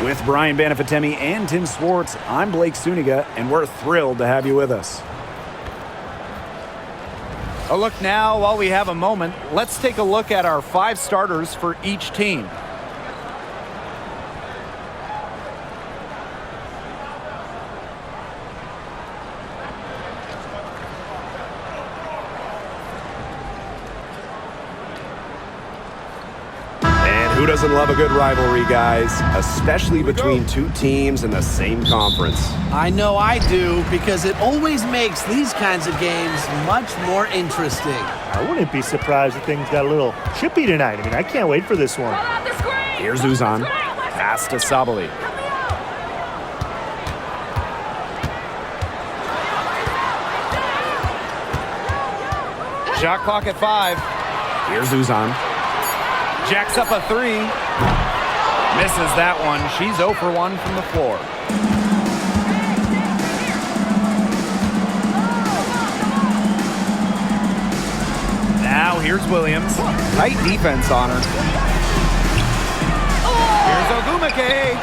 With Brian Banafitemi and Tim Swartz, I'm Blake Suniga, and we're thrilled to have you with us. A look now, while we have a moment, let's take a look at our 5 starters for each team. Who doesn't love a good rivalry, guys? Especially between two teams in the same conference. I know I do, because it always makes these kinds of games much more interesting. I wouldn't be surprised if things got a little chippy tonight. I mean, I can't wait for this one. Here's Uzan. Pass to Sabali. Shot clock at 5. Here's Uzan. Jacks up a 3. Misses that one. She's 0 for 1 from the floor. Now here's Williams. Tight defense on her. Here's Ogumake.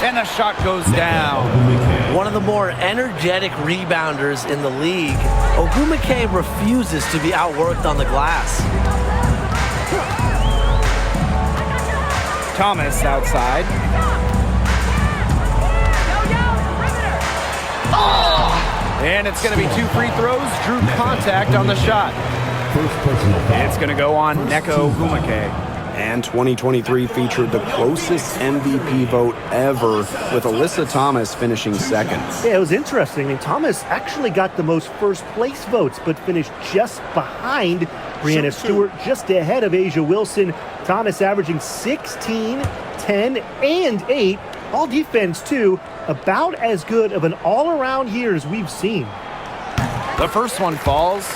And the shot goes down. One of the more energetic rebounders in the league, Ogumake refuses to be outworked on the glass. Thomas outside. And it's going to be 2 free throws. Drew contact on the shot. It's going to go on Neko Ogumake. And 2023 featured the closest MVP vote ever, with Alyssa Thomas finishing second. Yeah, it was interesting. I mean, Thomas actually got the most first-place votes, but finished just behind Breanna Stewart, just ahead of Asia Wilson. Thomas averaging 16, 10, and 8. All defense, too. About as good of an all-around year as we've seen. The first one falls.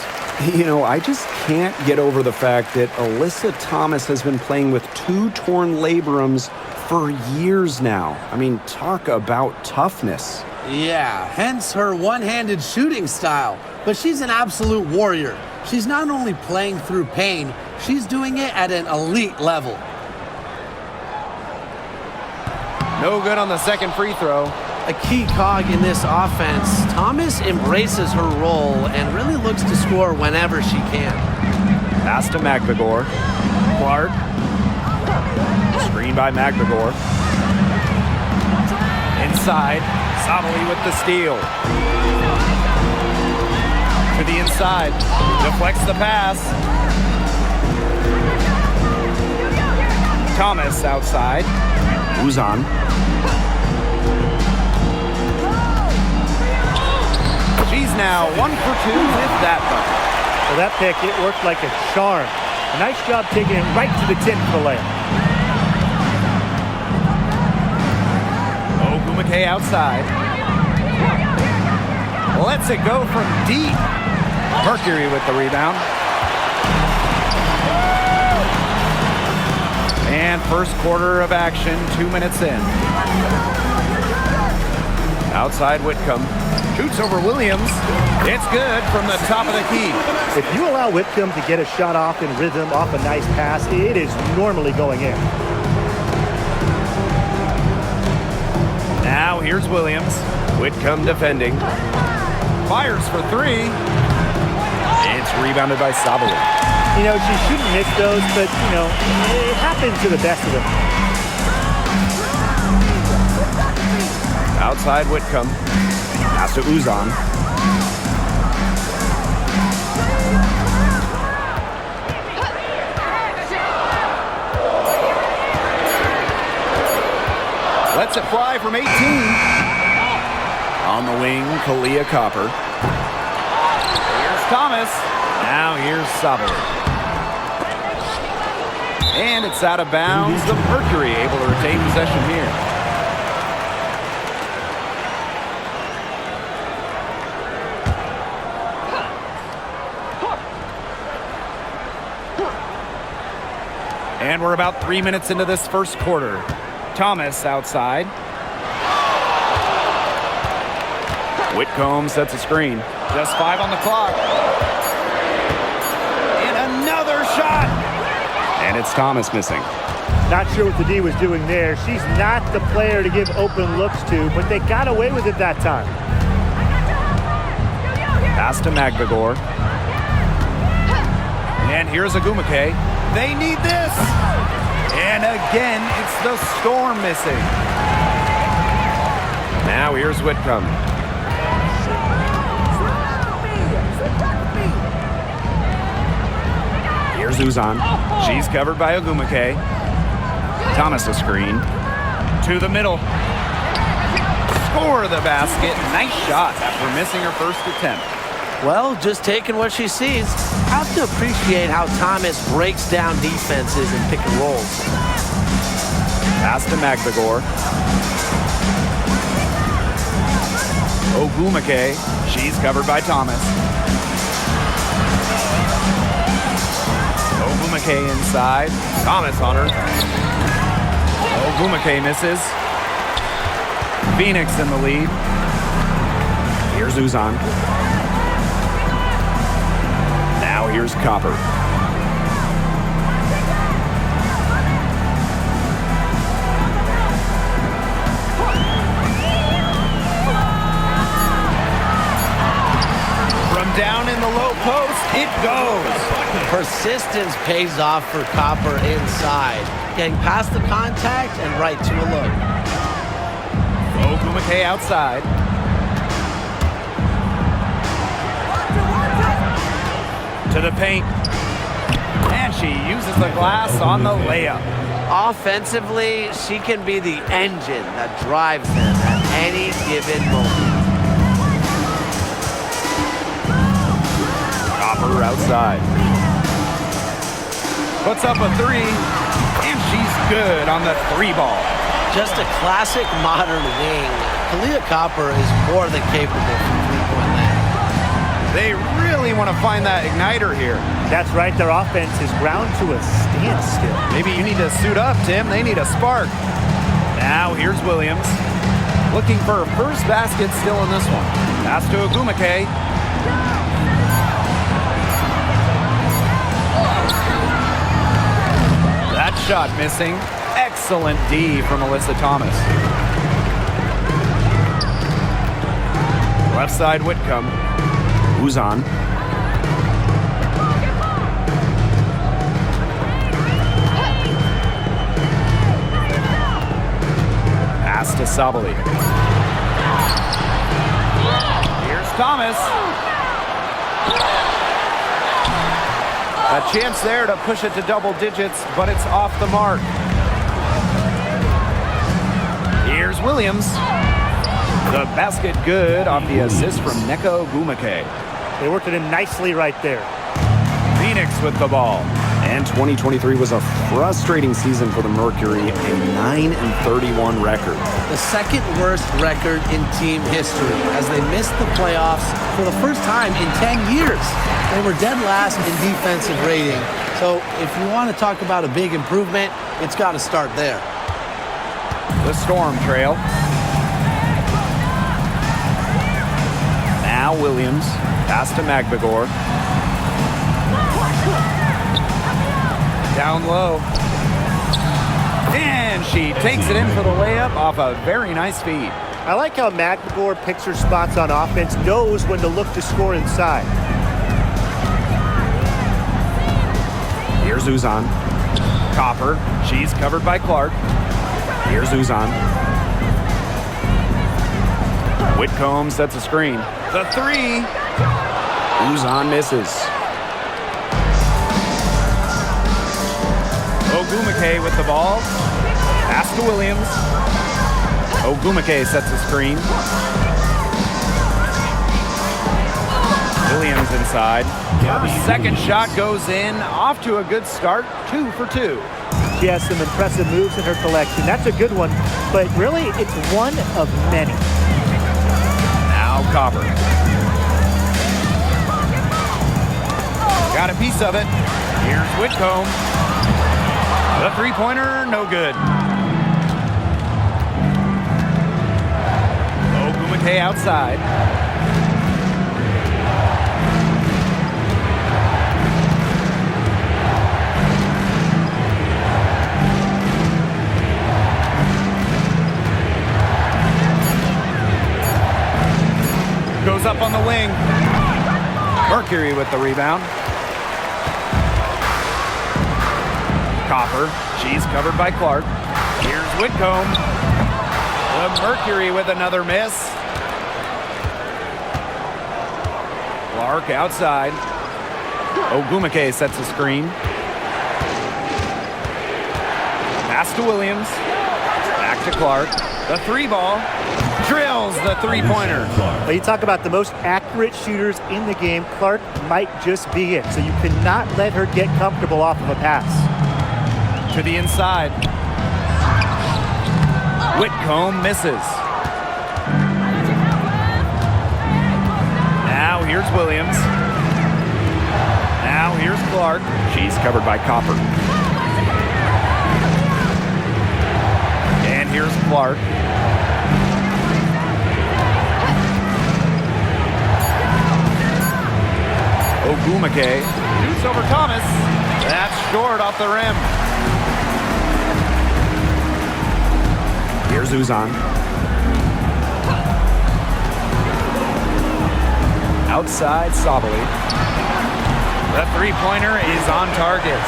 You know, I just can't get over the fact that Alyssa Thomas has been playing with 2 torn labrums for years now. I mean, talk about toughness. Yeah, hence her one-handed shooting style. But she's an absolute warrior. She's not only playing through pain, she's doing it at an elite level. No good on the second free throw. A key cog in this offense, Thomas embraces her role and really looks to score whenever she can. Pass to Magdagor. Clark. Screen by Magdagor. Inside. Sabali with the steal. To the inside. Deflects the pass. Thomas outside. Uzan. She's now 1 for 2 with that bucket. For that pick, it worked like a charm. A nice job taking it right to the 10 for the layup. Ogumake outside. Lets it go from deep. Mercury with the rebound. And first quarter of action, 2 minutes in. Outside Whitcomb. Shoots over Williams. It's good from the top of the key. If you allow Whitcomb to get a shot off in rhythm off a nice pass, it is normally going in. Now here's Williams. Whitcomb defending. Fires for 3. It's rebounded by Sabali. You know, she shouldn't miss those, but, you know, it happens to the best of them. Outside Whitcomb. Pass to Uzan. Lets it fly from 18. On the wing, Kalia Copper. Here's Thomas. Now here's Sabali. And it's out of bounds. The Mercury able to retain possession here. And we're about 3 minutes into this first quarter. Thomas outside. Whitcomb sets a screen. Just 5 on the clock. And another shot. And it's Thomas missing. Not sure what the D was doing there. She's not the player to give open looks to, but they got away with it that time. Pass to Magvigor. And here's Agumake. They need this. And again, it's the Storm missing. Now here's Whitcomb. Here's Uzan. She's covered by Agumake. Thomas a screen. To the middle. Score the basket. Nice shot after missing her first attempt. Well, just taking what she sees. I have to appreciate how Thomas breaks down defenses and pick and rolls. Pass to Magvigor. Ogumake. She's covered by Thomas. Ogumake inside. Thomas on her. Ogumake misses. Phoenix in the lead. Here's Uzan. Now here's Copper. From down in the low post, it goes. Persistence pays off for Copper inside. Getting past the contact and right to a look. Ogumake outside. To the paint. And she uses the glass on the layup. Offensively, she can be the engine that drives them at any given moment. Copper outside. Puts up a three, and she's good on the three ball. Just a classic modern wing. Kalia Copper is more than capable from three-point land. They really want to find that igniter here. That's right. Their offense is ground to a standstill. Maybe you need to suit up, Tim. They need a spark. Now here's Williams. Looking for her first basket still in this one. Pass to Agumake. That shot missing. Excellent D from Alyssa Thomas. Left side Whitcomb. Uzan. Pass to Sabali. Here's Thomas. A chance there to push it to double digits, but it's off the mark. Here's Williams. The basket good off the assist from Neko Ogumake. They worked it in nicely right there. Phoenix with the ball. And 2023 was a frustrating season for the Mercury, a 9-31 record. The second worst record in team history as they missed the playoffs for the first time in 10 years. They were dead last in defensive rating. So if you want to talk about a big improvement, it's got to start there. The Storm trail. Now Williams. Pass to Magvigor. Down low. And she takes it in for the layup off a very nice feed. I like how Magvigor picks her spots on offense, knows when to look to score inside. Here's Uzan. Copper. She's covered by Clark. Here's Uzan. Whitcomb sets a screen. The three. Uzan misses. Ogumake with the ball. Pass to Williams. Ogumake sets a screen. Williams inside. Her second shot goes in. Off to a good start. 2 for 2. She has some impressive moves in her collection. That's a good one, but really it's one of many. Now Copper. Got a piece of it. Here's Whitcomb. The three-pointer, no good. Ogumake outside. Mercury with the rebound. Copper. She's covered by Clark. Here's Whitcomb. The Mercury with another miss. Clark outside. Ogumake sets a screen. Pass to Williams. Back to Clark. The three ball. Drills the three-pointer. Well, you talk about the most accurate shooters in the game. Clark might just be it. So you cannot let her get comfortable off of a pass. To the inside. Whitcomb misses. Now here's Williams. Now here's Clark. She's covered by Copper. And here's Clark. Ogumake shoots over Thomas. That's short off the rim. Here's Uzan. Outside, Sabali. The three-pointer is on target.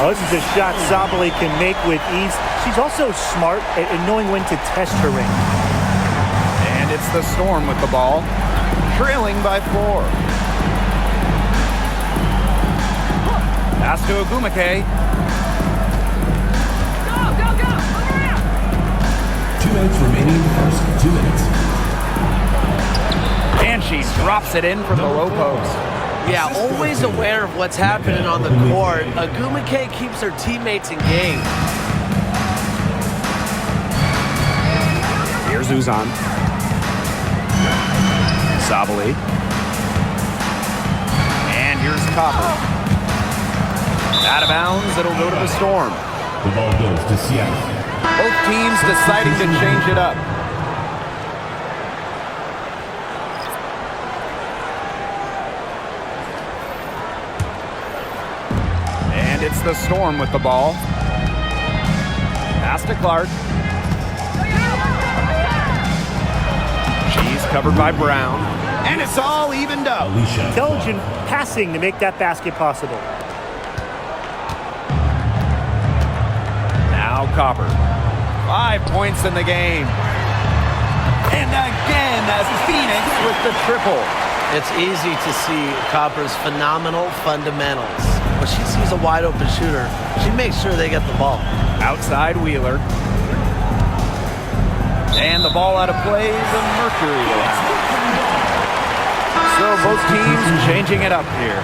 Oh, this is a shot Sabali can make with ease. She's also smart at knowing when to test her ring. And it's the Storm with the ball, trailing by 4. Pass to Ogumake. Go! 2 minutes remaining in the first. 2 minutes. And she drops it in from the low post. Yeah, always aware of what's happening on the court. Ogumake keeps her teammates engaged. Here's Uzan. Sabali. And here's Copper. Out of bounds, it'll go to the Storm. The ball goes to Seattle. Both teams deciding to change it up. And it's the Storm with the ball. Pass to Clark. She's covered by Brown. And it's all evened up. Intelligent passing to make that basket possible. Now Copper. 5 points in the game. And again, as Phoenix with the triple. It's easy to see Copper's phenomenal fundamentals. When she sees a wide open shooter, she makes sure they get the ball. Outside Wheeler. And the ball out of play, the Mercury will have it. So both teams changing it up here.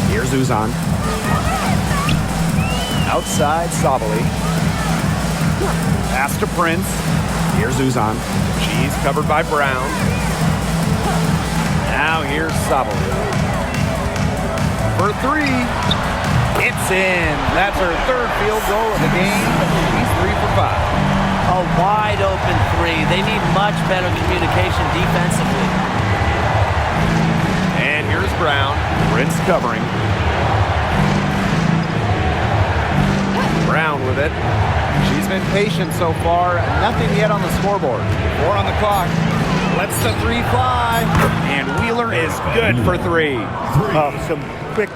Here's Uzan. Outside, Sabali. Pass to Prince. Here's Uzan. She's covered by Brown. Now here's Sabali. For 3. It's in. That's her 3rd field goal of the game. She's 3 for 5. A wide open 3. They need much better communication defensively. And here's Brown. Prince covering. Brown with it. She's been patient so far. Nothing yet on the scoreboard. 4 on the clock. Lets the 3 fly. And Wheeler is good for 3. Some quick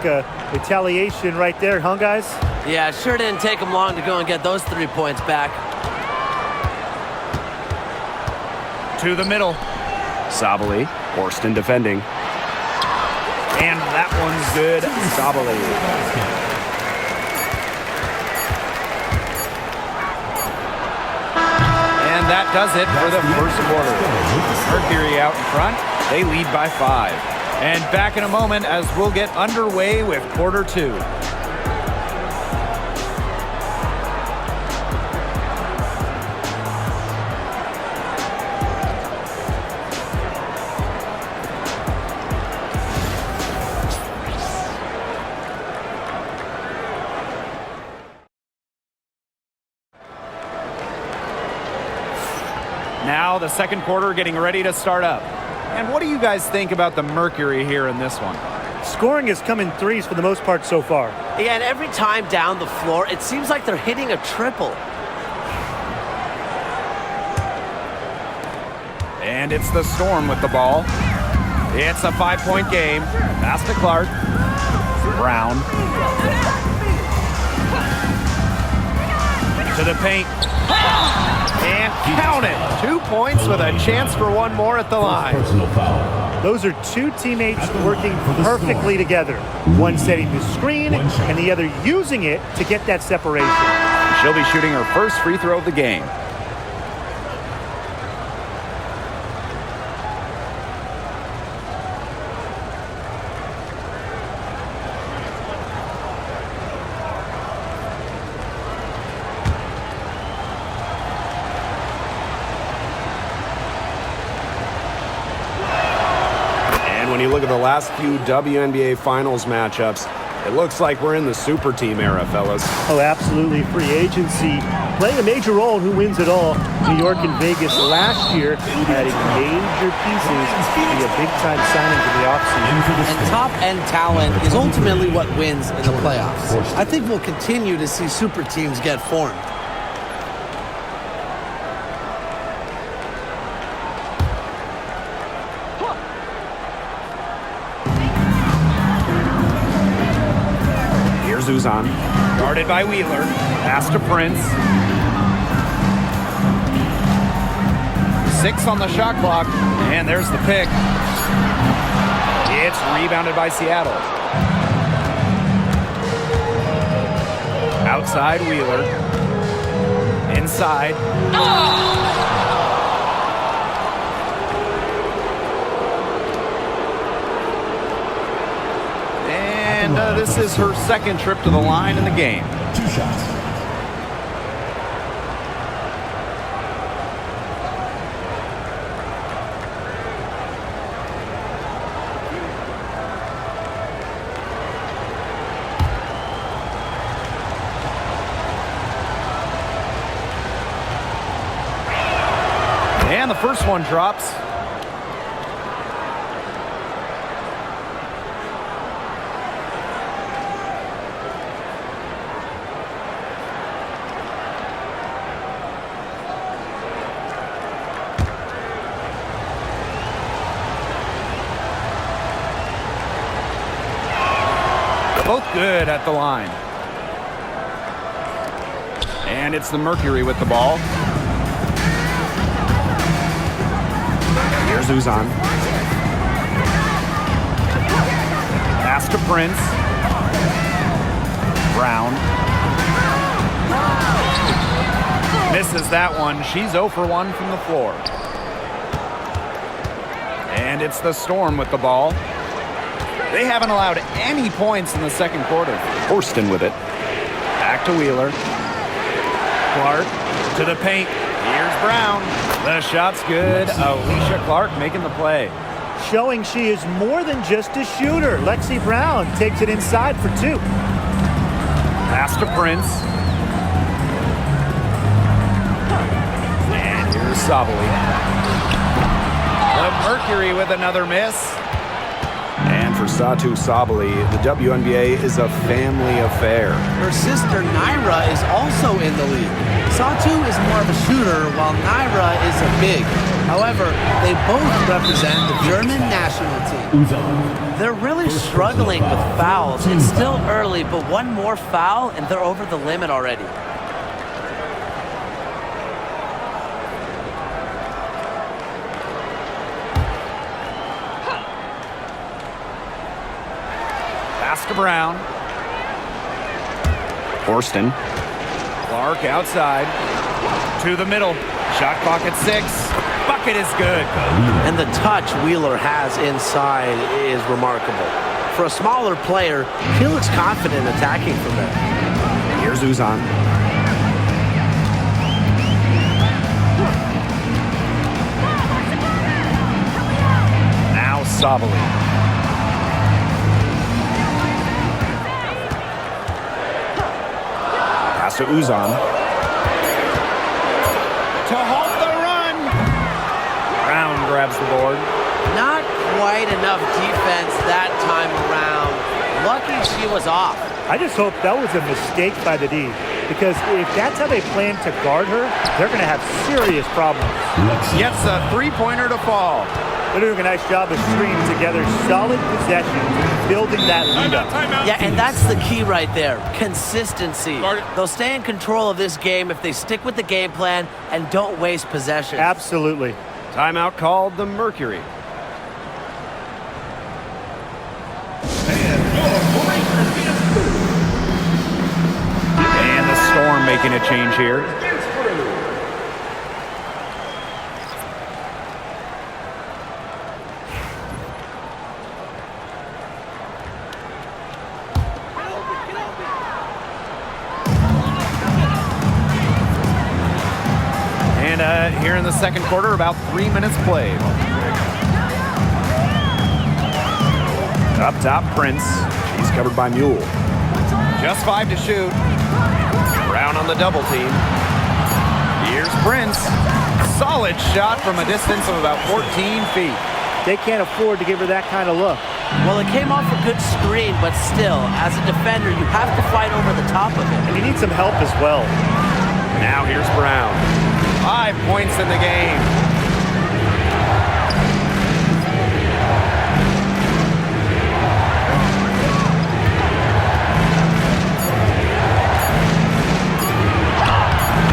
retaliation right there, huh, guys? Yeah, it sure didn't take them long to go and get those 3 points back. To the middle. Sabali. Horston defending. And that one's good. Sabali. And that does it for the first quarter. Mercury out in front. They lead by 5. And back in a moment as we'll get underway with quarter 2. Now the second quarter getting ready to start up. And what do you guys think about the Mercury here in this one? Scoring has come in threes for the most part so far. Yeah, and every time down the floor, it seems like they're hitting a triple. And it's the Storm with the ball. It's a 5-point game. Pass to Clark. Brown. To the paint. And count it. 2 points with a chance for one more at the line. Personal foul. Those are two teammates working perfectly together. One setting the screen and the other using it to get that separation. She'll be shooting her first free throw of the game. When you look at the last few WNBA Finals matchups, it looks like we're in the super team era, fellas. Oh, absolutely. Free agency playing a major role in who wins it all. New York and Vegas last year adding major pieces to be a big-time signing in the offseason. And top-end talent is ultimately what wins in the playoffs. I think we'll continue to see super teams get formed. Uzan. Guarded by Wheeler. Pass to Prince. 6 on the shot clock. And there's the pick. It's rebounded by Seattle. Outside Wheeler. Inside. And this is her second trip to the line in the game. 2 shots. And the first one drops. Both good at the line. And it's the Mercury with the ball. Here's Uzan. Pass to Prince. Brown. Misses that one. She's 0 for 1 from the floor. And it's the Storm with the ball. They haven't allowed any points in the second quarter. Horston with it. Back to Wheeler. Clark to the paint. Here's Brown. The shot's good. Alicia Clark making the play. Showing she is more than just a shooter. Lexi Brown takes it inside for 2. Pass to Prince. And here's Sabali. The Mercury with another miss. And for Satu Sabali, the WNBA is a family affair. Her sister Naira is also in the league. Satu is more of a shooter, while Naira is a big. However, they both represent the German national team. They're really struggling with fouls. It's still early, but one more foul and they're over the limit already. Pass to Brown. Horston. Clark outside. To the middle. Shot clock at 6. Bucket is good. And the touch Wheeler has inside is remarkable. For a smaller player, he looks confident attacking from there. Here's Uzan. Now Sabali. Pass to Uzan. To halt the run. Brown grabs the board. Not quite enough defense that time around. Lucky she was off. I just hope that was a mistake by the D, because if that's how they plan to guard her, they're going to have serious problems. Gets a three-pointer to fall. They're doing a nice job of stringing together solid possessions, building that lead up. Yeah, and that's the key right there, consistency. They'll stay in control of this game if they stick with the game plan and don't waste possession. Absolutely. Timeout called the Mercury. And the Storm making a change here. And here in the second quarter, about 3 minutes played. Up top, Prince. He's covered by Mule. Just 5 to shoot. Brown on the double team. Here's Prince. Solid shot from a distance of about 14 feet. They can't afford to give her that kind of look. Well, it came off a good screen, but still, as a defender, you have to fight over the top of it. And you need some help as well. Now here's Brown. 5 points in the game.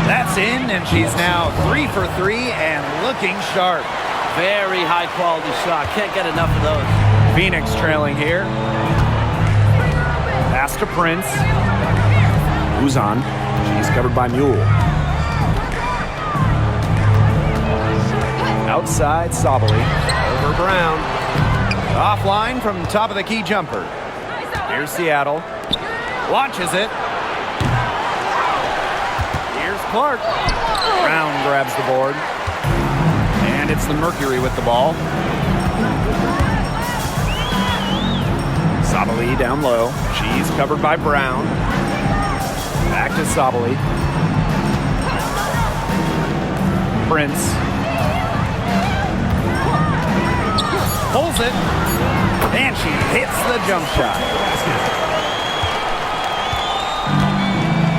That's in, and she's now 3 for 3 and looking sharp. Very high-quality shot. Can't get enough of those. Phoenix trailing here. Pass to Prince. Who's on? She's covered by Mule. Outside, Sabali. Over Brown. Offline from top of the key jumper. Here's Seattle. Launches it. Here's Clark. Brown grabs the board. And it's the Mercury with the ball. Sabali down low. She's covered by Brown. Back to Sabali. Prince. Pulls it. And she hits the jump shot.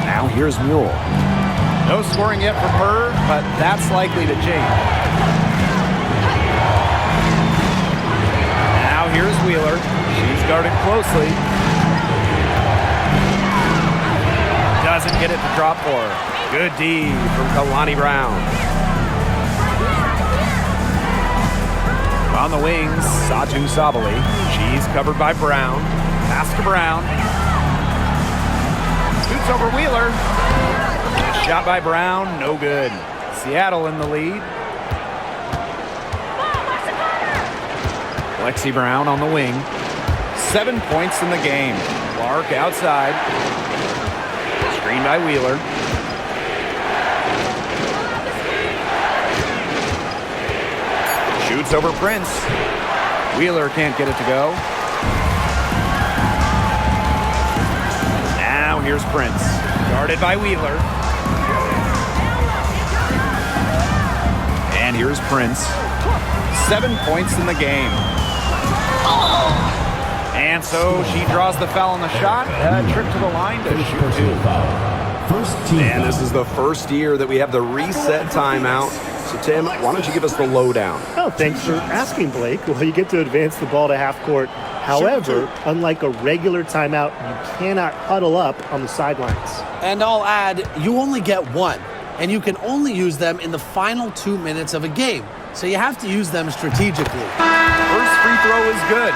Now here's Mule. No scoring yet from her, but that's likely to change. Now here's Wheeler. She's guarded closely. Doesn't get it to drop for her. Good D from Kalani Brown. On the wings, Satu Sabali. she's covered by Brown. Pass to Brown. Shoots over Wheeler. Shot by Brown, no good. Seattle in the lead. Lexi Brown on the wing. 7 points in the game. Clark outside. Screen by Wheeler. Shoots over Prince. Wheeler can't get it to go. Now here's Prince. Guarded by Wheeler. And here's Prince. 7 points in the game. And so she draws the foul on the shot. A trip to the line to shoot two. And this is the first year that we have the reset timeout. So, Tim, why don't you give us the lowdown? Oh, thanks for asking, Blake. Well, you get to advance the ball to half court. However, unlike a regular timeout, you cannot huddle up on the sidelines. And I'll add, you only get one, and you can only use them in the final 2 minutes of a game. So you have to use them strategically. First free throw is good.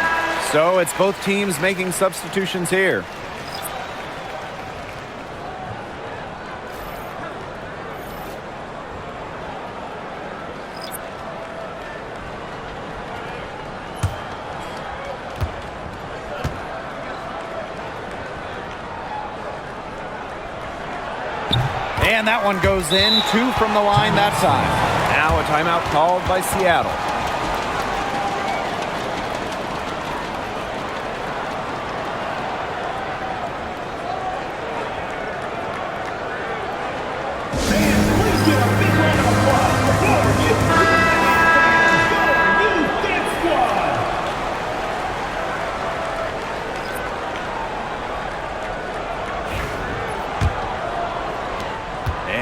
So it's both teams making substitutions here. And that one goes in. 2 from the line that time. Now a timeout called by Seattle.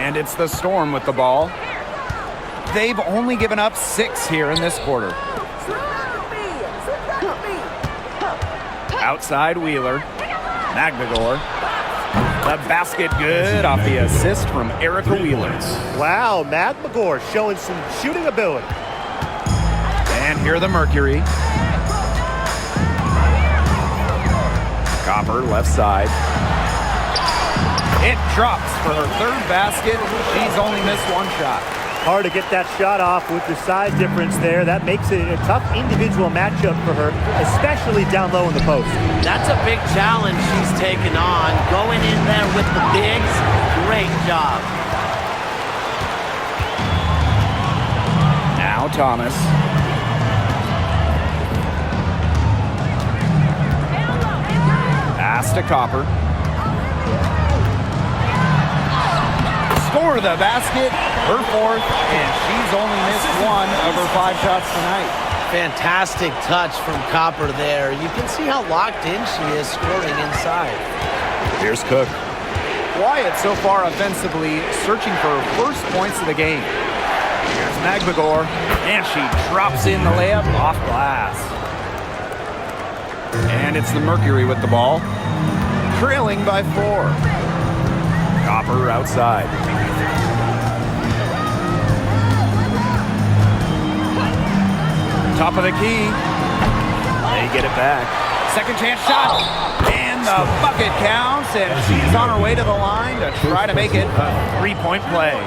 And it's the Storm with the ball. They've only given up 6 here in this quarter. Outside Wheeler. Magdagor. The basket good off the assist from Erica Wheeler. Wow, Magdagor showing some shooting ability. And here the Mercury. Copper, left side. It drops for her 3rd basket. She's only missed 1 shot. Hard to get that shot off with the size difference there. That makes it a tough individual matchup for her, especially down low in the post. That's a big challenge she's taken on. Going in there with the bigs, great job. Now Thomas. Pass to Copper. Score the basket, her 4th, and she's only missed 1 of her 5 shots tonight. Fantastic touch from Copper there. You can see how locked in she is scoring inside. Here's Cook. Wyatt so far offensively searching for her first points of the game. Here's Magdagor, and she drops in the layup off glass. And it's the Mercury with the ball, trailing by 4. Copper outside. Top of the key. They get it back. Second chance shot. And the bucket counts, and she's on her way to the line to try to make it a 3-point play.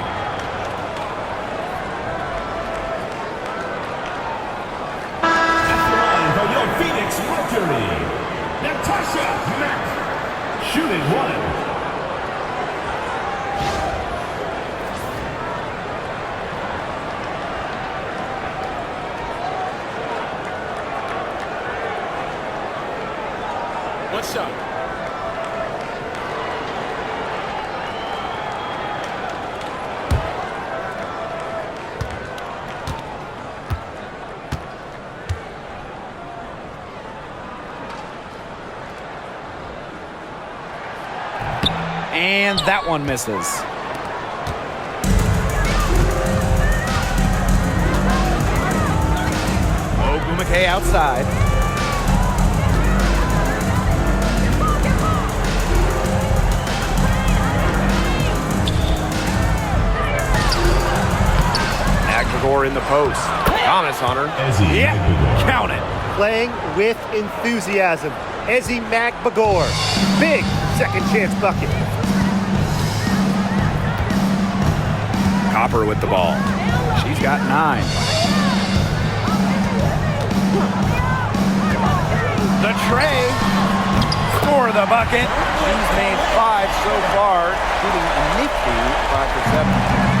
From your Phoenix Mercury, Natasha Mack, shooting 1. What's up? And that one misses. Ogumake outside. Magdagor in the post. Thomas on her. Yeah, count it. Playing with enthusiasm. Ezzy Magdagor. Big second chance bucket. Copper with the ball. She's got 9. The tray. Score the bucket. She's made 5 so far, shooting a nifty 5 for 7.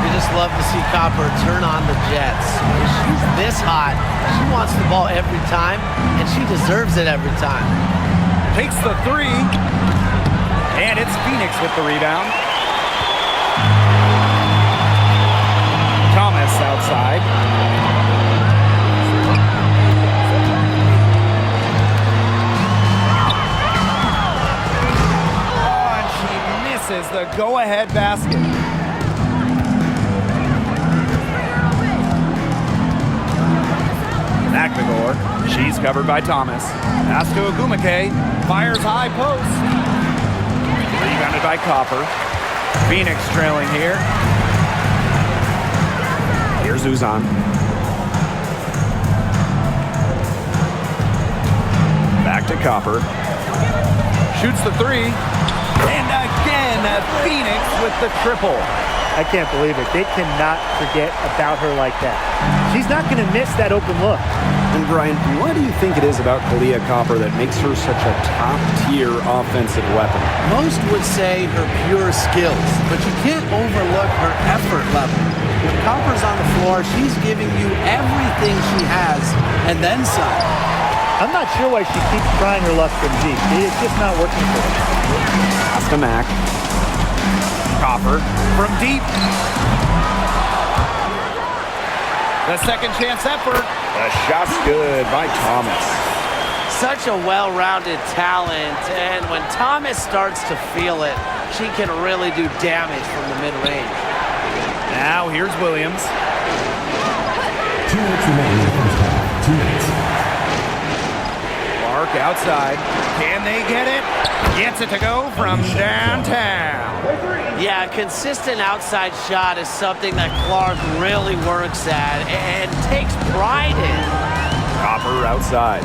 We just love to see Copper turn on the Jets. If she's this hot, she wants the ball every time, and she deserves it every time. Takes the 3. And it's Phoenix with the rebound. Thomas outside. Oh, and she misses the go-ahead basket. Magdagor, she's covered by Thomas. Pass to Ogumake, fires high post. Rebounded by Copper. Phoenix trailing here. Here's Uzan. Back to Copper. Shoots the 3. And again, Phoenix with the triple. I can't believe it. They cannot forget about her like that. She's not going to miss that open look. And Brian, what do you think it is about Kalia Copper that makes her such a top-tier offensive weapon? Most would say her pure skills, but you can't overlook her effort level. When Copper's on the floor, she's giving you everything she has, and then some. I'm not sure why she keeps trying her luck from deep. It's just not working for her. Pass to Mack. Copper from deep. The second chance effort. The shot's good by Thomas. Such a well-rounded talent, and when Thomas starts to feel it, she can really do damage from the mid-range. Now here's Williams. 2 minutes remaining in the first half. 2 minutes. Clark outside. Can they get it? Gets it to go from downtown. Yeah, a consistent outside shot is something that Clark really works at and takes pride in. Copper outside.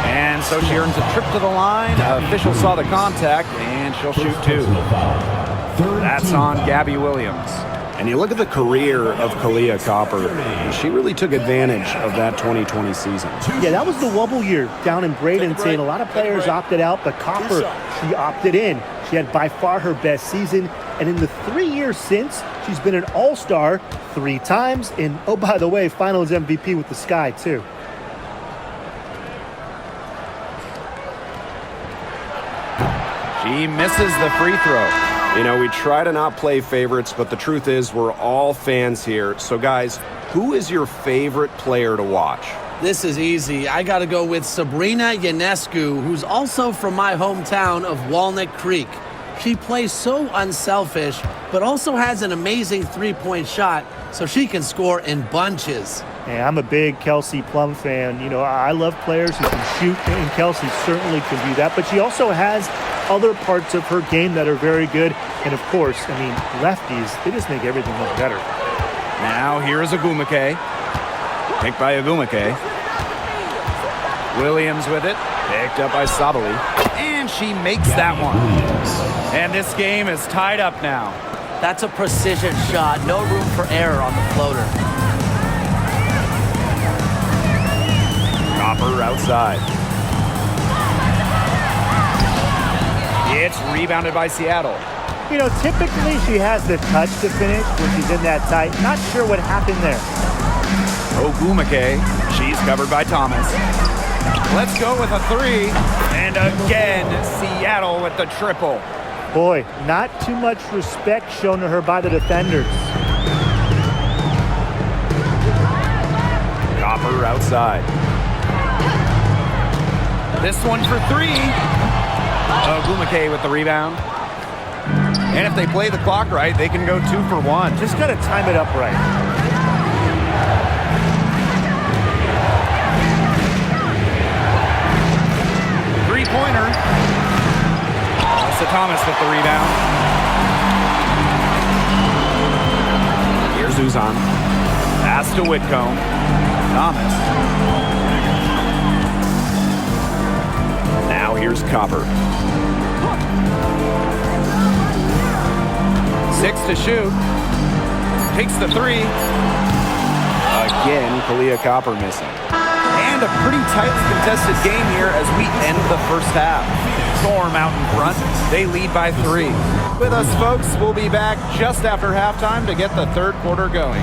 And so she earns a trip to the line. Official saw the contact, and she'll shoot two. That's on Gabby Williams. And you look at the career of Kahleah Copper, she really took advantage of that 2020 season. Yeah, that was the wobble year down in Bradenton, saying a lot of players opted out, but Copper, she opted in. She had by far her best season, and in the 3 years since, she's been an all-star 3 times, and oh, by the way, Finals MVP with the Sky, too. She misses the free throw. You know, we try to not play favorites, but the truth is we're all fans here. So, guys, who is your favorite player to watch? This is easy. I got to go with Sabrina Ionescu, who's also from my hometown of Walnut Creek. She plays so unselfish, but also has an amazing three-point shot, so she can score in bunches. Yeah, I'm a big Kelsey Plum fan. You know, I love players who can shoot, and Kelsey certainly can do that. But she also has other parts of her game that are very good. And, of course, I mean, lefties, they just make everything look better. Now here's Agumake. Picked by Agumake. Williams with it. Picked up by Sabali. And she makes that one. And this game is tied up now. That's a precision shot. No room for error on the floater. Copper outside. It's rebounded by Seattle. You know, typically she has the touch to finish when she's in that tight. Not sure what happened there. Ogumake. She's covered by Thomas. Let's go with a three. And again, Seattle with the triple. Boy, not too much respect shown to her by the defenders. Copper outside. This one for three. Ogumake with the rebound. And if they play the clock right, they can go 2 for 1. Just got to time it up right. Three-pointer. Melissa Thomas with the rebound. Here's Uzan. Pass to Whitcomb. Thomas. Now here's Copper. 6 to shoot. Takes the three. Again, Kahleah Copper missing. And a pretty tightly contested game here as we end the first half. Storm out in front. They lead by 3. With us, folks, we'll be back just after halftime to get the third quarter going.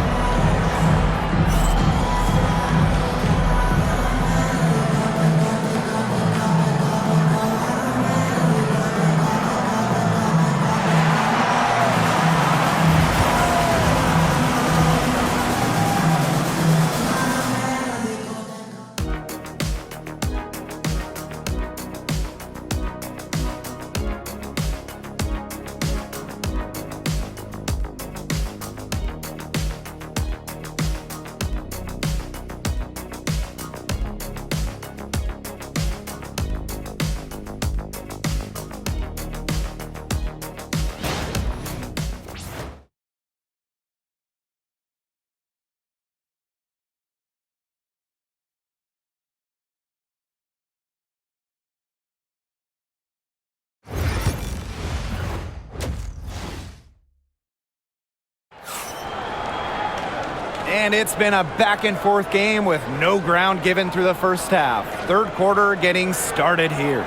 And it's been a back-and-forth game with no ground given through the first half. Third quarter getting started here.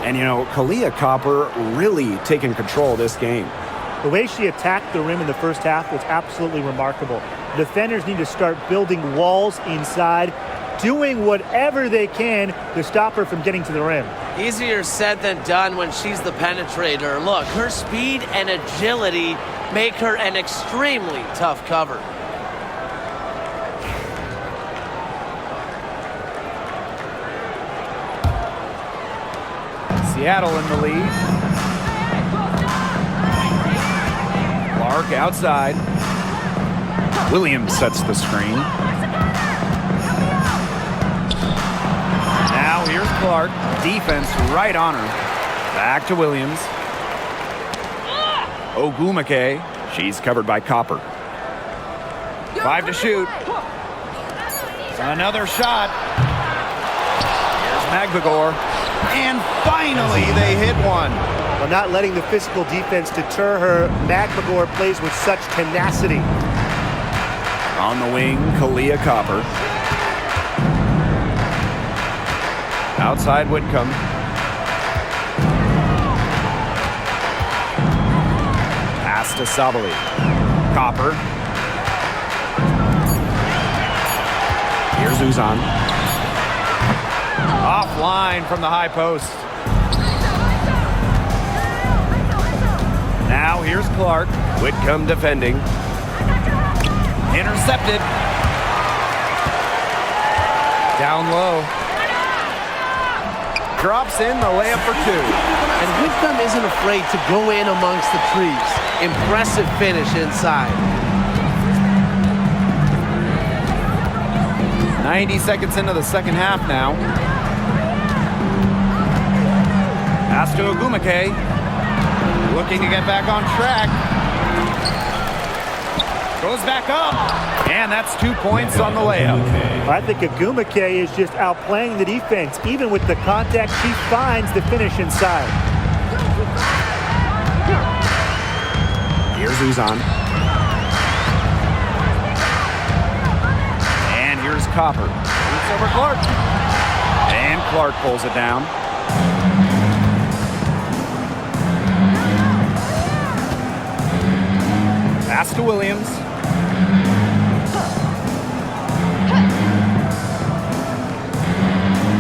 And, you know, Kahleah Copper really taking control of this game. The way she attacked the rim in the first half was absolutely remarkable. Defenders need to start building walls inside, doing whatever they can to stop her from getting to the rim. Easier said than done when she's the penetrator. Look, her speed and agility make her an extremely tough cover. Seattle in the lead. Clark outside. Williams sets the screen. Now here's Clark. Defense right on her. Back to Williams. Ogumake. She's covered by Copper. 5 to shoot. Another shot. Here's Magvagor. And finally they hit one. Well, not letting the physical defense deter her, Magvagor plays with such tenacity. On the wing, Kalia Copper. Outside Whitcomb. Pass to Sabali. Copper. Here's Uzan. Offline from the high post. Now here's Clark. Whitcomb defending. Intercepted. Down low. Drops in the layup for 2. And Whitcomb isn't afraid to go in amongst the trees. Impressive finish inside. 90 seconds into the second half now. Pass to Ogumake. Looking to get back on track. Goes back up. And that's 2 points on the layup. I think Ogumake is just outplaying the defense. Even with the contact, she finds the finish inside. Here's Uzan. And here's Copper. It's over Clark. And Clark pulls it down. Pass to Williams.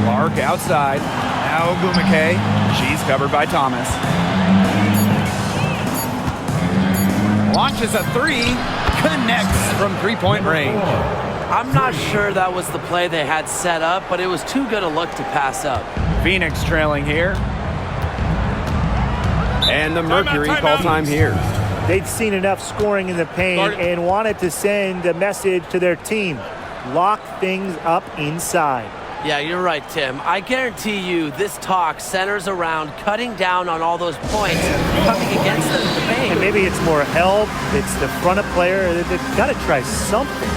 Clark outside. Now Ogumake. She's covered by Thomas. Launches a 3. Connects from three-point range. I'm not sure that was the play they had set up, but it was too good a look to pass up. Phoenix trailing here. And the Mercury call time here. They'd seen enough scoring in the paint and wanted to send a message to their team. Lock things up inside. Yeah, you're right, Tim. I guarantee you this talk centers around cutting down on all those points coming against the paint. And maybe it's more help. It's the front of player. They've got to try something.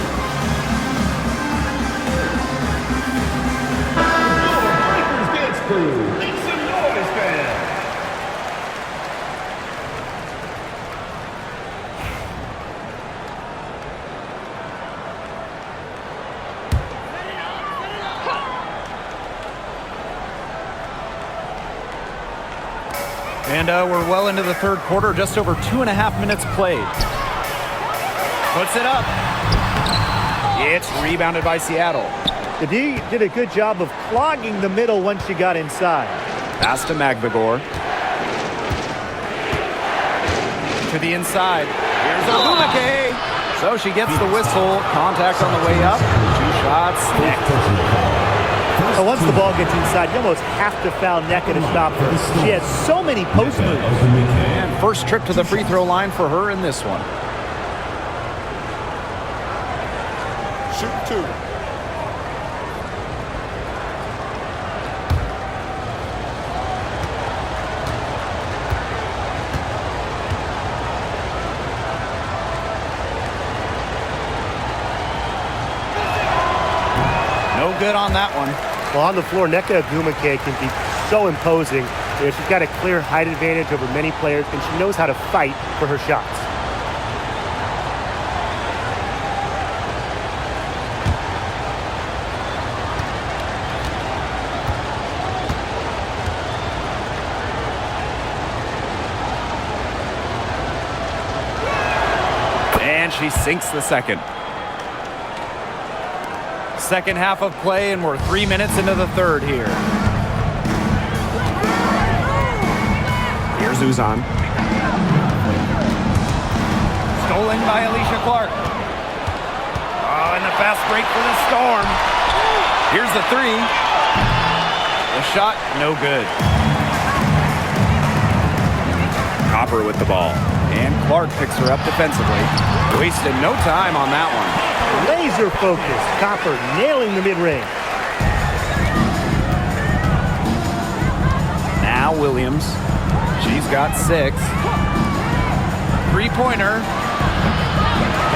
Dance crew, make some noise, fans. And we're well into the third quarter, just over 2.5 minutes played. Puts it up. It's rebounded by Seattle. The D did a good job of clogging the middle once she got inside. Pass to Magvagor. To the inside. Here's Ogumake. So she gets the whistle. Contact on the way up. 2 shots. So once the ball gets inside, you almost have to foul Nneka to stop her. She has so many post moves. And first trip to the free throw line for her in this one. Shoot 2. No good on that one. Well, on the floor, Nneka Ogumake can be so imposing. She's got a clear height advantage over many players, and she knows how to fight for her shots. And she sinks the second. Second half of play, and we're 3 minutes into the third here. Here's Uzan. Stolen by Alicia Clark. Oh, and the fast break for the Storm. Here's the 3. The shot, no good. Copper with the ball. And Clark picks her up defensively. Wasted no time on that one. Laser focus. Copper nailing the mid-range. Now Williams. She's got 6. Three-pointer.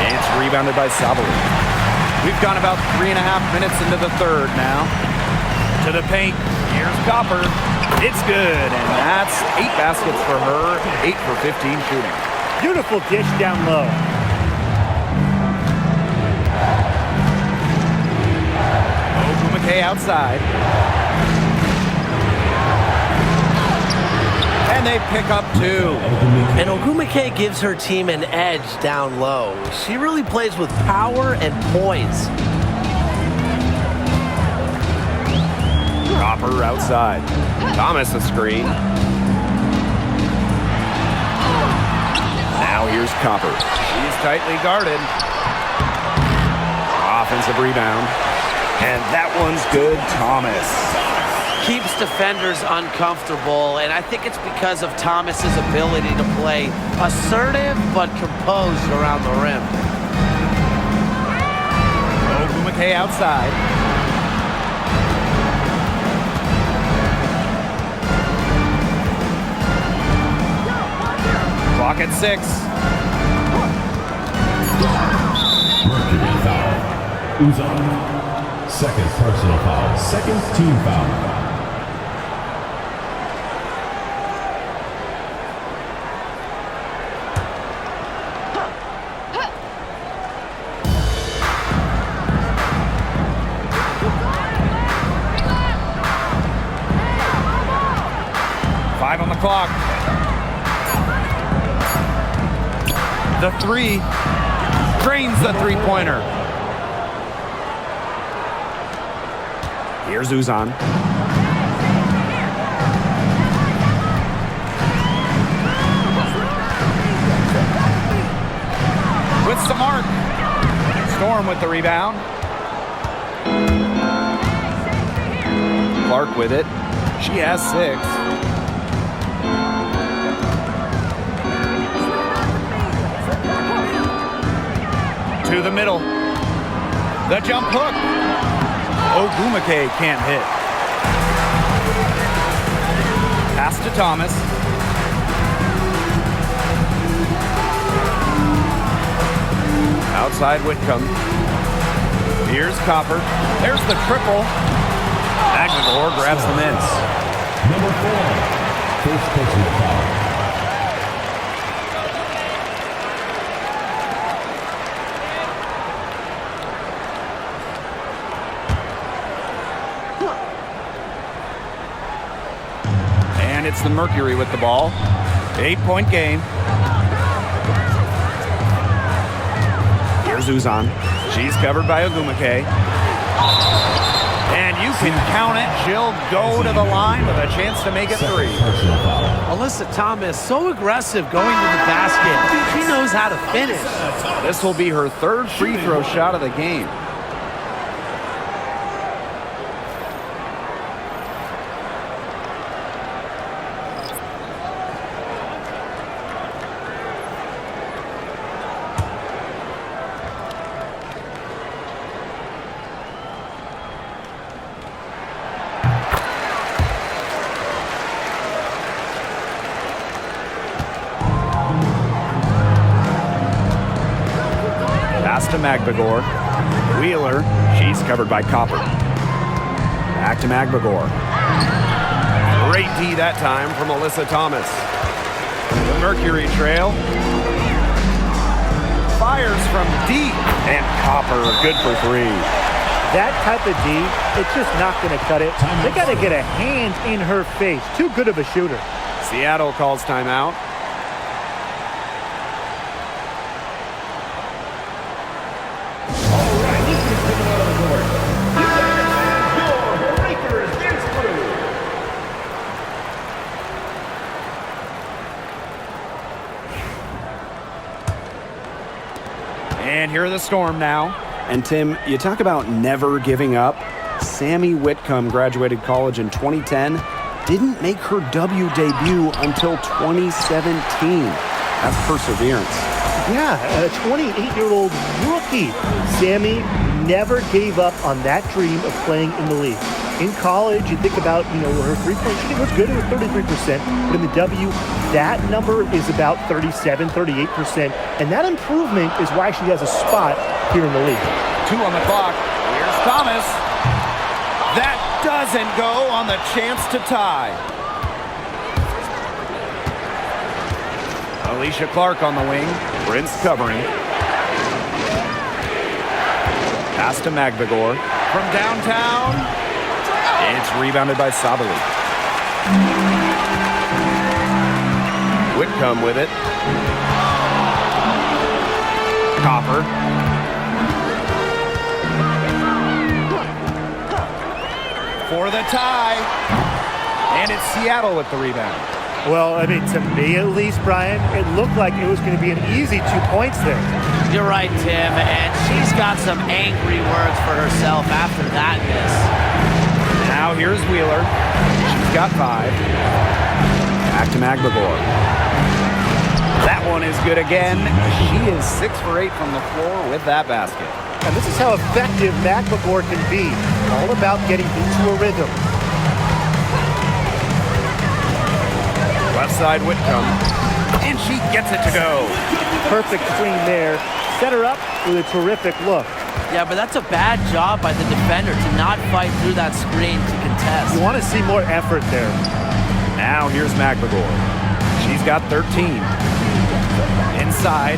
And it's rebounded by Sabali. We've gone about 3.5 minutes into the third now. To the paint. Here's Copper. It's good. And that's 8 baskets for her. 8 for 15 shooting. Beautiful dish down low. Ogumake outside. And they pick up 2. And Ogumake gives her team an edge down low. She really plays with power and poise. Copper outside. Thomas a screen. Now here's Copper. She's tightly guarded. Offensive rebound. And that one's good. Thomas. Keeps defenders uncomfortable, and I think it's because of Thomas's ability to play assertive but composed around the rim. Ogumake outside. Clock at 6. Mercury foul. Uzan. Second personal foul. Second team foul. On the clock. The 3 drains the three-pointer. Here's Uzan. With some mark. Storm with the rebound. Clark with it. She has 6. To the middle. The jump hook. Ogumake can't hit. Pass to Thomas. Outside Whitcomb. Here's Copper. There's the triple. Aguilar grabs the miss. Number 4. First personal foul. And it's the Mercury with the ball. 8-point game. Here's Uzan. She's covered by Ogumake. And you can count it. She'll go to the line with a chance to make it 3. Alyssa Thomas, so aggressive going to the basket. She knows how to finish. This will be her 3rd free throw shot of the game. To Magbagor. Wheeler. She's covered by Copper. Back to Magbagor. Great D that time from Alyssa Thomas. The Mercury trail. Fires from deep. And Copper good for 3. That type of D, it's just not going to cut it. They got to get a hand in her face. Too good of a shooter. Seattle calls timeout. And here are the Storm now. And Tim, you talk about never giving up. Sammy Whitcomb graduated college in 2010. didn't make her W debut until 2017. That's perseverance. Yeah, a 28-year-old rookie. Sammy never gave up on that dream of playing in the league. In college, you think about, her three-point shooting was good. It was 33%. But in the W, that number is about 37, 38%. And that improvement is why she has a spot here in the league. 2 on the clock. Here's Thomas. That doesn't go on the chance to tie. Alicia Clark on the wing. Prince covering. Pass to Magbagor. From downtown. It's rebounded by Sabali. Whitcomb with it. Copper. For the tie. And it's Seattle with the rebound. Well, I mean, to me at least, Brian, it looked like it was going to be an easy 2 points there. You're right, Tim, and she's got some angry words for herself after that miss. Now here's Wheeler. She's got 5. Back to Magbagor. That one is good again. She is 6 for 8 from the floor with that basket. And this is how effective Magbagor can be. All about getting into a rhythm. Left side Whitcomb. And she gets it to go. Perfect screen there. Set her up with a terrific look. Yeah, but that's a bad job by the defender to not fight through that screen to contest. You want to see more effort there. Now here's Magbagor. She's got 13. Inside.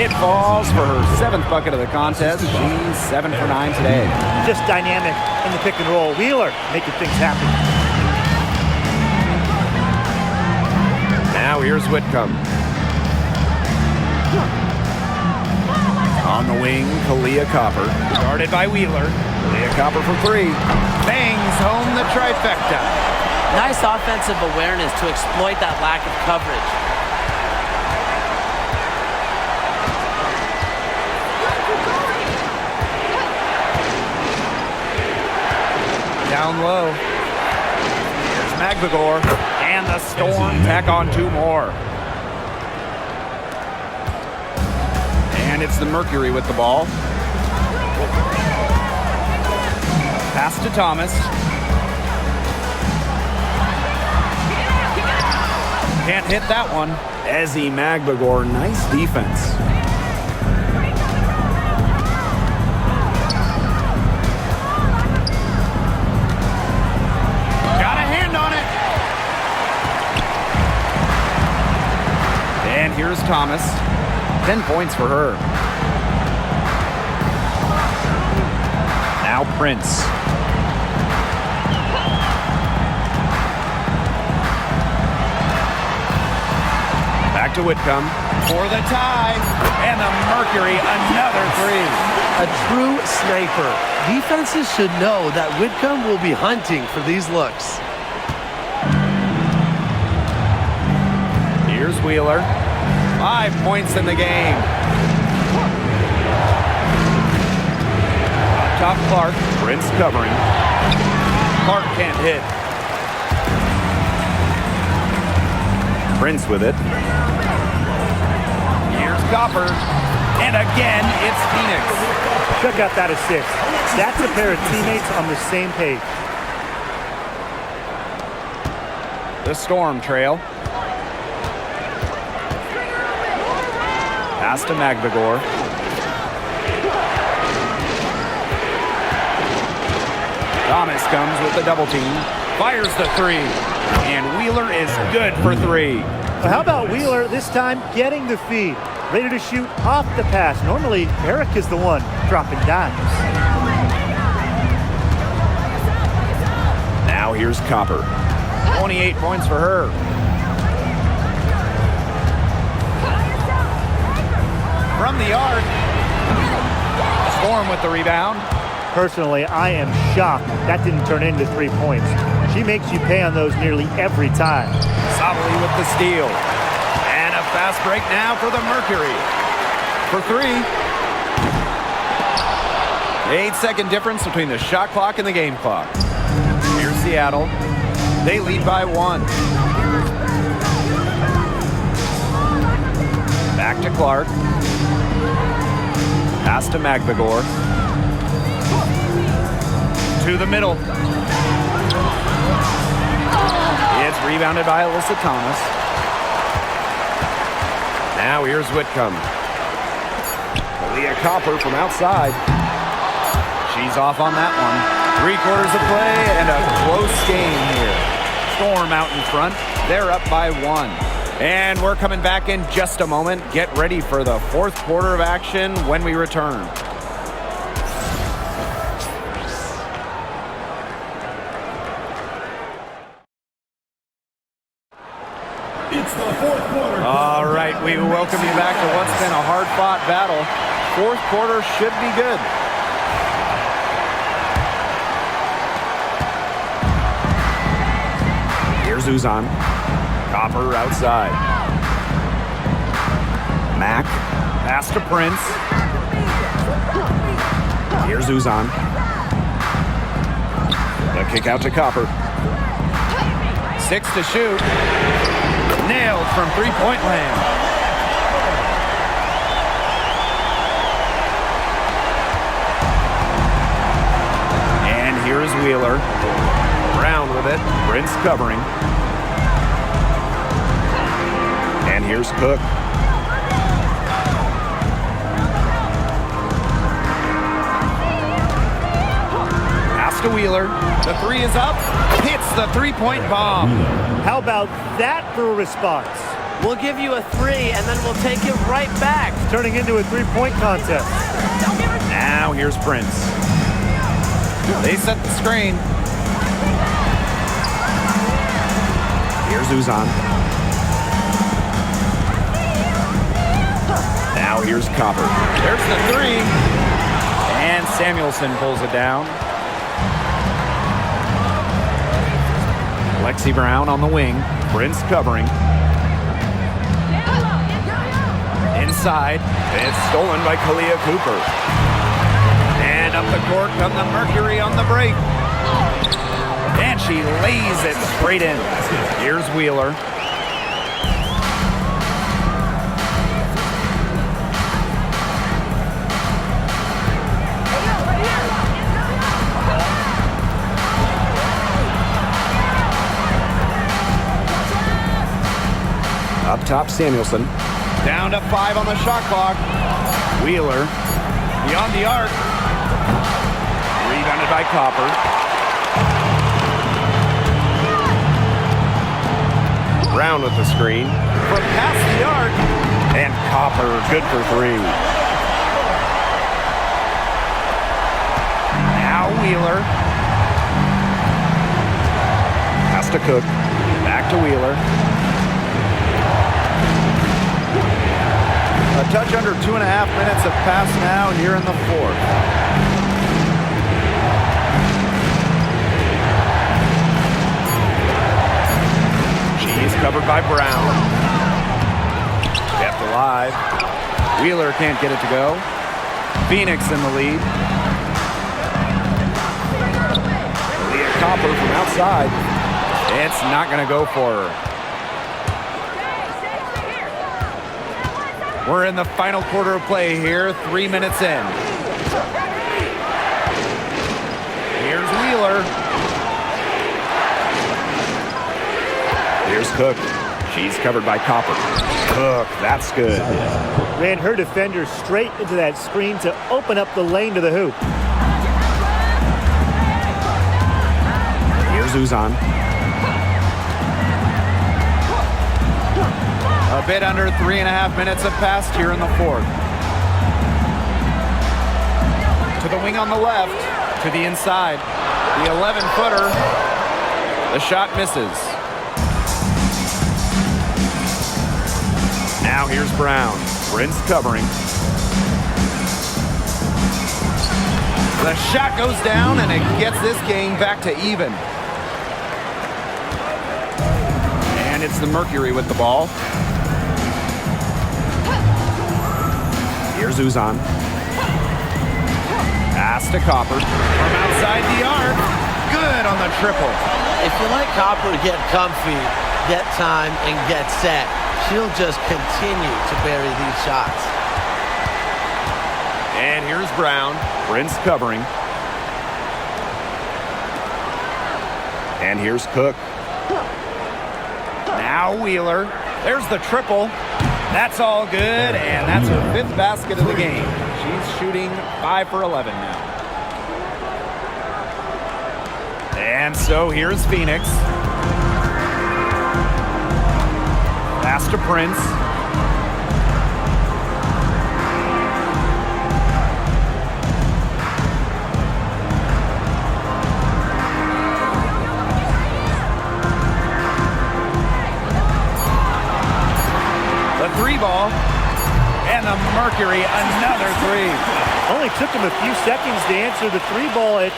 It falls for her 7th bucket of the contest. She's 7 for 9 today. Just dynamic in the pick and roll. Wheeler making things happen. Now here's Whitcomb. On the wing, Kalia Copper. Guarded by Wheeler. Kalia Copper for 3. Bangs home the trifecta. Nice offensive awareness to exploit that lack of coverage. Down low. Here's Magbagor. And the Storm tack on 2 more. And it's the Mercury with the ball. Pass to Thomas. Can't hit that one. Ezzy Magbagor, nice defense. Got a hand on it. And here's Thomas. 10 points for her. Now Prince. Back to Whitcomb for the tie. And the Mercury, another 3. A true sniper. Defenses should know that Whitcomb will be hunting for these looks. Here's Wheeler. 5 points in the game. Top Clark. Prince covering. Clark can't hit. Prince with it. Here's Copper. And again, it's Phoenix. Check out that assist. That's a pair of teammates on the same page. The Storm trail. Pass to Magbagor. Thomas comes with the double team. Fires the 3. And Wheeler is good for 3. Well, how about Wheeler this time getting the feed? Ready to shoot off the pass. Normally, Eric is the one dropping dimes. Now here's Copper. 28 points for her. From the arc. Storm with the rebound. Personally, I am shocked that didn't turn into 3 points. She makes you pay on those nearly every time. Sabali with the steal. And a fast break now for the Mercury. For 3. 8-second difference between the shot clock and the game clock. Here's Seattle. They lead by 1. Back to Clark. Pass to Magbagor. To the middle. It's rebounded by Alyssa Thomas. Now here's Whitcomb. Leah Copper from outside. She's off on that one. 3/4 of play and a close game here. Storm out in front. They're up by 1. And we're coming back in just a moment. Get ready for the 4th quarter of action when we return. It's the 4th quarter. All right, we welcome you back to what's been a hard-fought battle. 4th quarter should be good. Here's Uzan. Copper outside. Mack. Pass to Prince. Here's Uzan. The kick out to Copper. 6 to shoot. Nailed from three-point land. And here's Wheeler. Brown with it. Prince covering. And here's Cook. Pass to Wheeler. The 3 is up. Hits the three-point bomb. How about that for a response? We'll give you a 3, and then we'll take it right back. Turning into a three-point contest. Now here's Prince. They set the screen. Here's Uzan. Now here's Copper. There's the 3. And Samuelson pulls it down. Lexi Brown on the wing. Prince covering. Inside. It's stolen by Kalia Cooper. And up the court come the Mercury on the break. And she lays it straight in. Here's Wheeler. Up top, Samuelson. Down to 5 on the shot clock. Wheeler beyond the arc. Rebounded by Copper. Brown with the screen. From past the arc. And Copper, good for 3. Now Wheeler. Pass to Cook. Back to Wheeler. A touch under 2.5 minutes have passed now here in the 4th. She's covered by Brown. Kept alive. Wheeler can't get it to go. Phoenix in the lead. Leah Copper from outside. It's not going to go for her. We're in the final quarter of play here, 3 minutes in. Here's Wheeler. Here's Cook. She's covered by Copper. Cook, that's good. Ran her defender straight into that screen to open up the lane to the hoop. Here's Uzan. A bit under 3.5 minutes have passed here in the 4th. To the wing on the left, to the inside. The 11-footer. The shot misses. Now here's Brown. Prince covering. The shot goes down and it gets this game back to even. And it's the Mercury with the ball. Here's Uzan. Pass to Copper. From outside the arc. Good good on the triple. If you let Copper get comfy, get time, and get set, she'll just continue to bury these shots. And here's Brown. Prince covering. And here's Cook. Now Wheeler. There's the triple. That's all good, and that's her 5th basket of the game. She's shooting 5 for 11 now. And so here's Phoenix. Pass to Prince. Ball, and the Mercury, another 3. Only took them a few seconds to answer the 3-ball at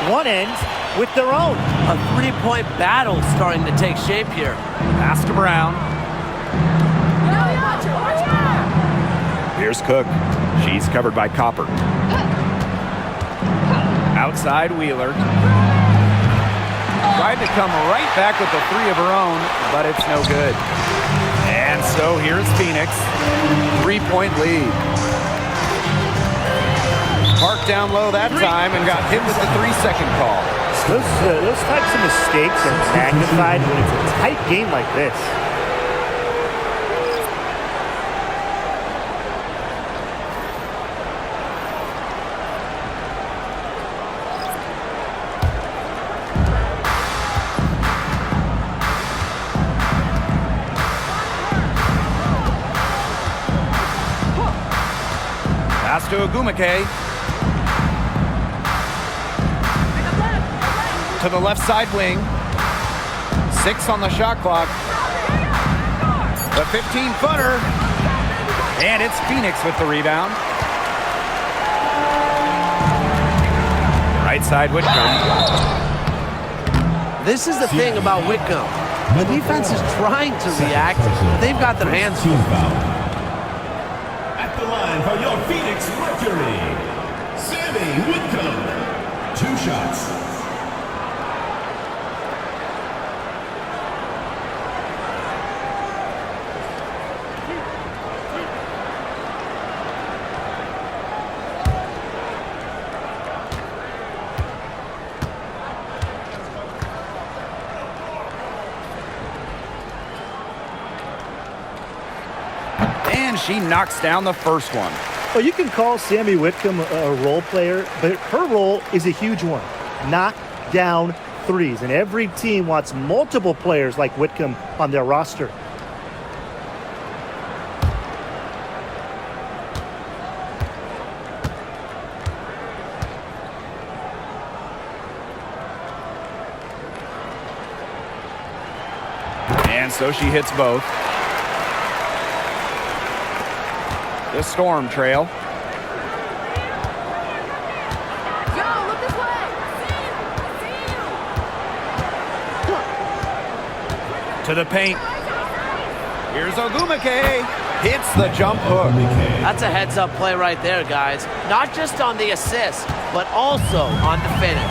one end with their own. A 3-point battle starting to take shape here. Pass to Brown. Here's Cook. She's covered by Copper. Outside Wheeler. Tried to come right back with the 3 of her own, but it's no good. And so here's Phoenix. 3-point lead. Park down low that time and got hit with the 3-second call. Those types of mistakes are magnified when it's a tight game like this. Pass to Ogumake. To the left side wing. 6 on the shot clock. The 15-footer. And it's Phoenix with the rebound. Right side Whitcomb. This is the thing about Whitcomb. The defense is trying to react. They've got their hands full. At the line for your Phoenix Mercury, Sammy Whitcomb. 2 shots. And she knocks down the first one. Well, you can call Sammy Whitcomb a role player, but her role is a huge one. Knock down threes. And every team wants multiple players like Whitcomb on their roster. And so she hits both. The Storm trail. To the paint. Here's Ogumake. Hits the jump hook. That's a heads-up play right there, guys. Not just on the assist, but also on the finish.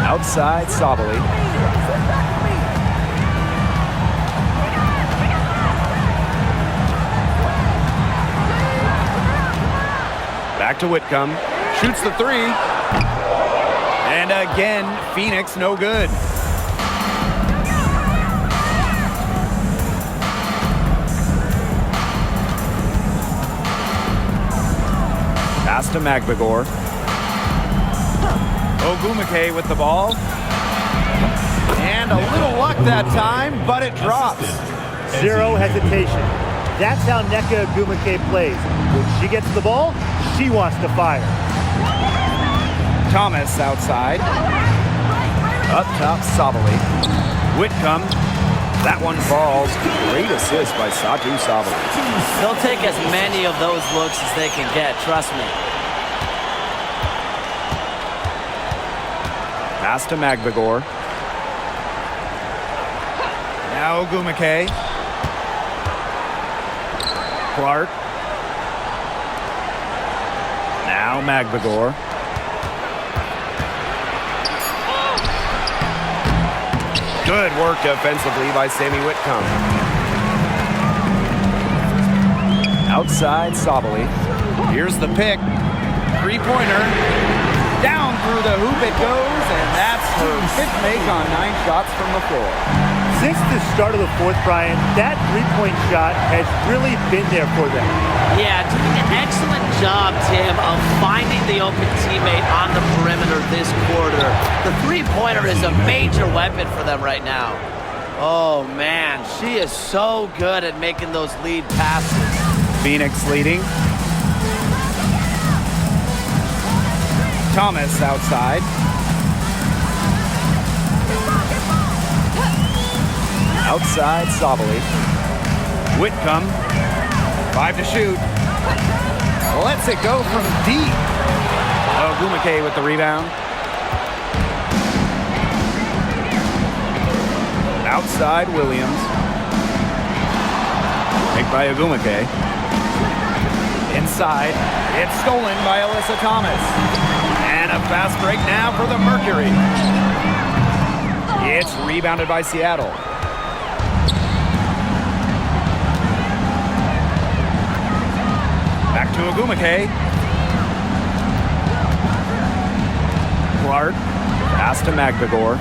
Outside Sabali. Back to Whitcomb. Shoots the 3. And again, Phoenix no good. Pass to Magbagor. Ogumake with the ball. And a little luck that time, but it drops. Zero hesitation. That's how Nneka Ogumake plays. When she gets the ball, she wants to fire. Thomas outside. Up top, Sabali. Whitcomb. That one falls. Great assist by Satu Sabali. They'll take as many of those looks as they can get, trust me. Pass to Magbagor. Now Ogumake. Clark. Now Magbagor. Good work defensively by Sammy Whitcomb. Outside Sabali. Here's the pick. Three-pointer. Down through the hoop it goes, and that's her 5th make on 9 shots from the floor. Since the start of the 4th, Brian, that three-point shot has really been there for them. Yeah, doing an excellent job, Tim, of finding the open teammate on the perimeter this quarter. The three-pointer is a major weapon for them right now. Oh, man, she is so good at making those lead passes. Phoenix leading. Thomas outside. Outside Sabali. Whitcomb. 5 to shoot. Lets it go from deep. Ogumake with the rebound. Outside Williams. Picked by Ogumake. Inside. It's stolen by Alyssa Thomas. And a fast break now for the Mercury. It's rebounded by Seattle. Back to Ogumake. Clark. Pass to Magdagor.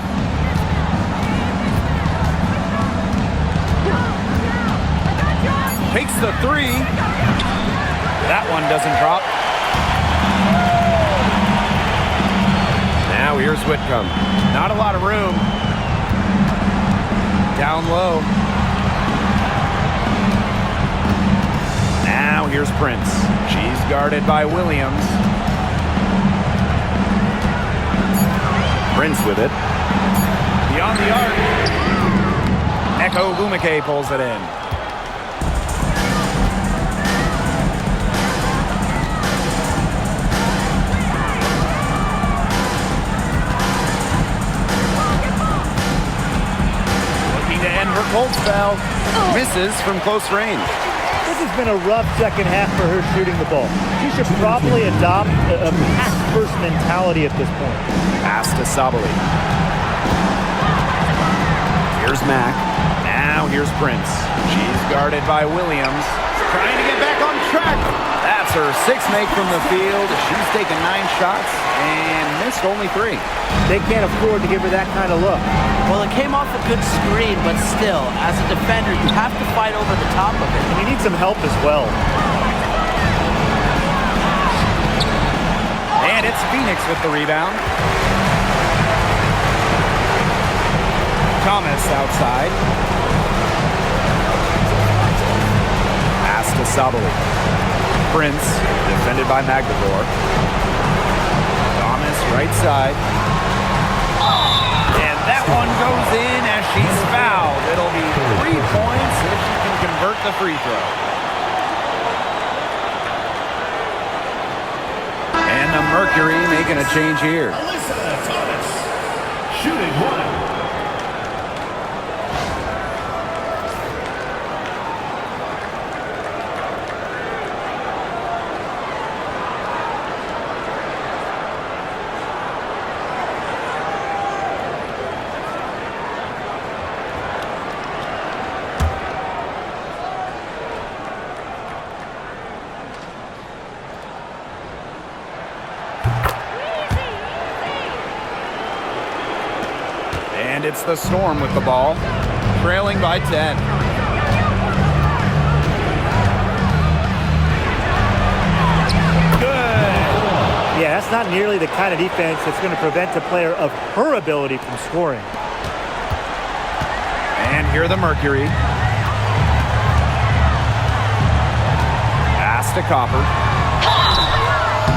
Takes the 3. That one doesn't drop. Now here's Whitcomb. Not a lot of room. Down low. Now here's Prince. She's guarded by Williams. Prince with it. Beyond the arc. Echo Ogumake pulls it in. Her cold spell misses from close range. This has been a rough second half for her shooting the ball. She should probably adopt a pass-first mentality at this point. Pass to Sabali. Here's Mack. Now here's Prince. She's guarded by Williams. Trying to get back on track. That's her 6th make from the field. She's taken 9 shots and missed only 3. They can't afford to give her that kind of look. Well, it came off a good screen, but still, as a defender, you have to fight over the top of it. And you need some help as well. And it's Phoenix with the rebound. Thomas outside. Pass to Sabali. Prince, defended by Magdagor. Thomas right side. And that one goes in as she's fouled. It'll be 3 points if she can convert the free throw. And the Mercury making a change here. Alyssa Thomas, shooting 1. And it's the Storm with the ball, trailing by 10. Good. Yeah, that's not nearly the kind of defense that's going to prevent a player of her ability from scoring. And here the Mercury. Pass to Copper.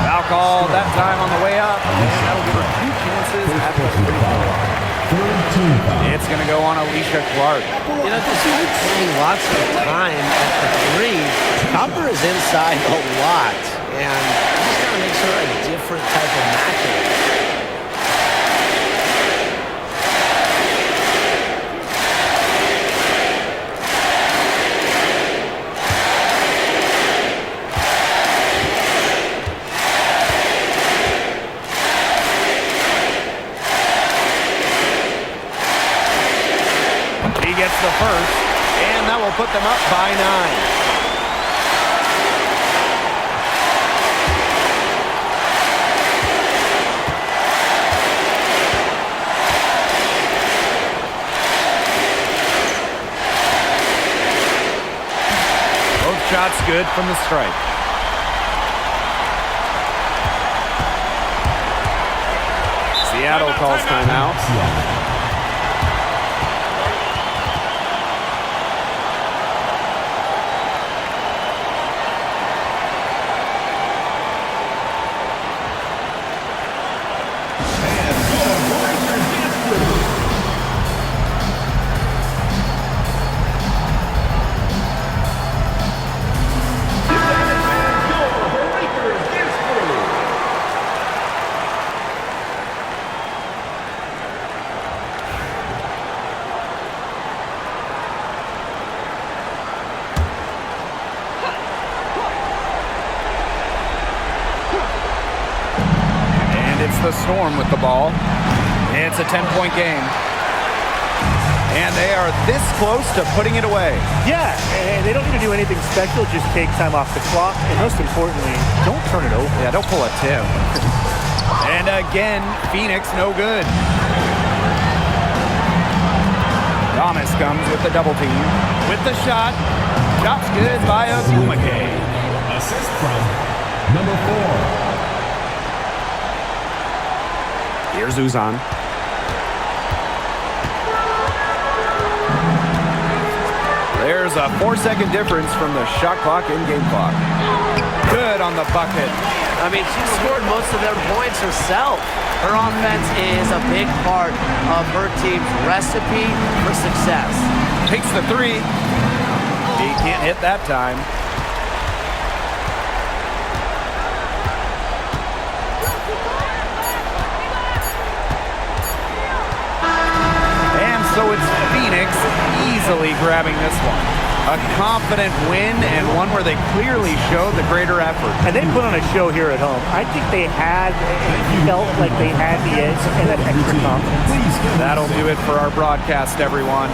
Foul call that time on the way up. And that'll give her 2 chances at the free throw. It's going to go on Alicia Clark. You know, despite playing lots of time at the 3, Copper is inside a lot, and this kind of makes her a different type of matchup. the first, and that will put them up by 9. Shots good from the strike. Seattle calls timeout. The Storm with the ball. It's a 10-point game. And they are this close to putting it away. Yeah, and they don't need to do anything special. Just take time off the clock. And most importantly, don't turn it over. Yeah, don't pull a Tim. And again, Phoenix no good. Thomas comes with the double team. With the shot. Shot's good by Agumake. Assist from number 4. Here's Uzan. There's a 4-second difference from the shot clock and game clock. Good on the bucket. I mean, she scored most of their points herself. Her offense is a big part of her team's recipe for success. Takes the 3. He can't hit that time. So it's Phoenix easily grabbing this one. A confident win and one where they clearly showed the greater effort. And they put on a show here at home. I think they felt like they had the edge and that extra confidence. That'll do it for our broadcast, everyone.